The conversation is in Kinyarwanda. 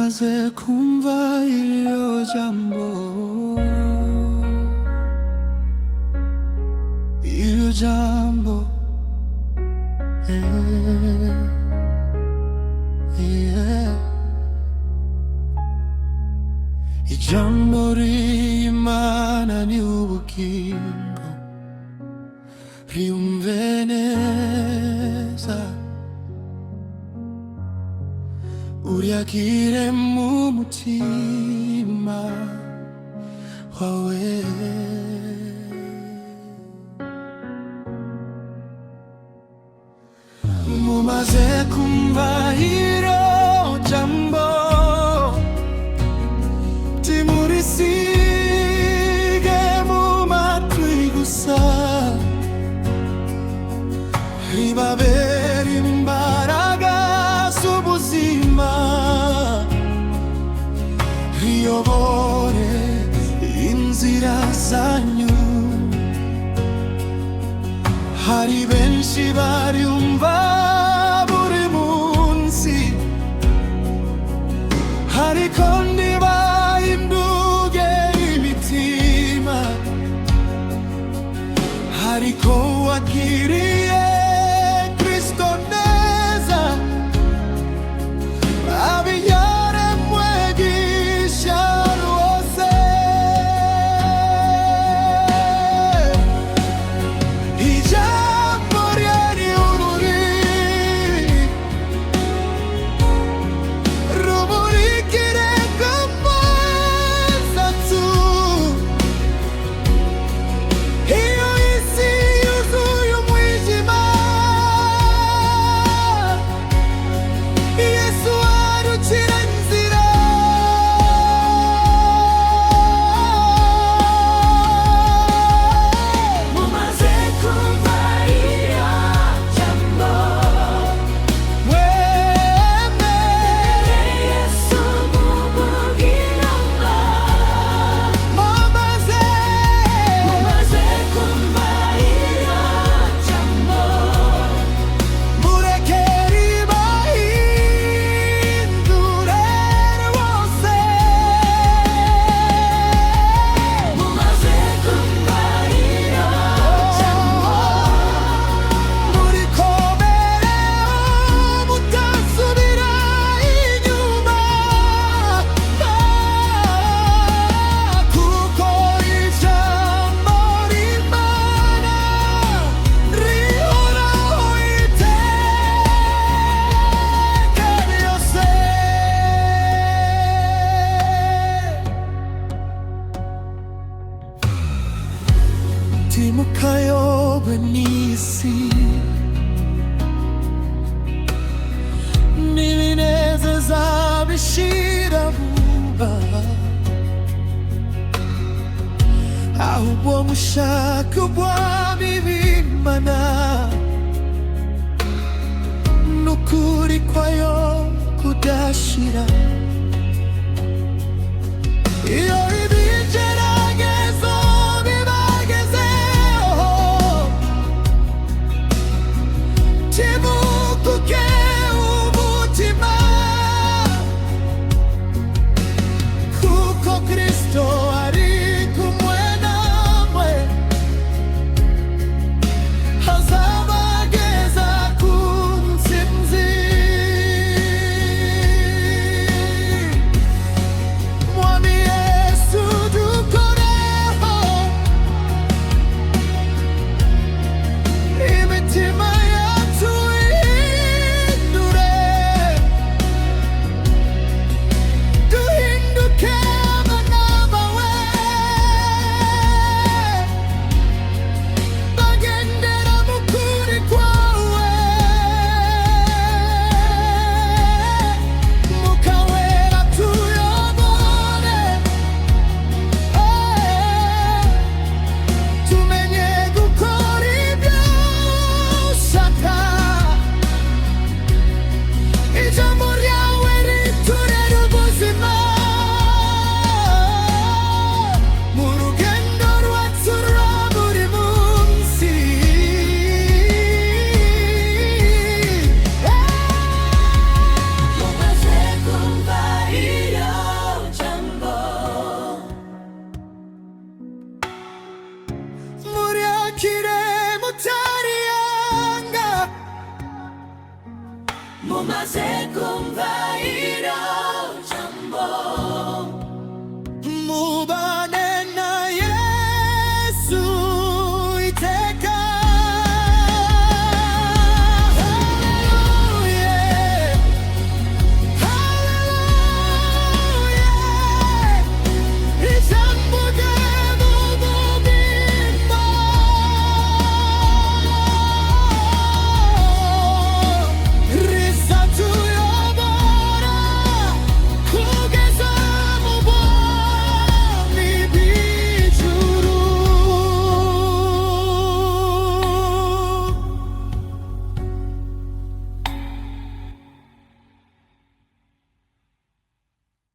Mumaze kumva iryo jambo, iryo jambo, ijambo ry'Imana ni ubugingo, ryumve neza uryakire mu mutima wawe. Mumaze kumva iryo jambo, timurisige mu matwi gusa, ribabere imbaraga z'ubuzima, riyobore inzira zanyu. Hari benshi baryumva buri munsi, ariko ntibahinduke imitima, ariko wakiriye Kristo neza, abiyaremwe gisha rwose. Ijambo rye ni urumuri, rumurikire nk'amaso. Iyo isi yuzuye umwijima, Yesu arucira inzira. Mumaze kumva iryo jambo, Wemere Yesu mumugira mumaze mumaze kumva iryo jambo, mureke ribahindure rwose. mumaze kumva iryo jambo, Murikomereho mutasubira inyuma, kuko ijambo ry'Imana rihoraho iteka ryose. Ntimukayobe n'isi n'ibinezeza bishira vuba, ahubwo mushake ubwami bw'Imana n'ukuri kwayo kudashira. Iyo ibigeragezo bibagezeho, timukuke umutima, kuko Kristo ari kumwe namwe, azabageza ku ntsinzi. Mwami Yesu mumaze kumva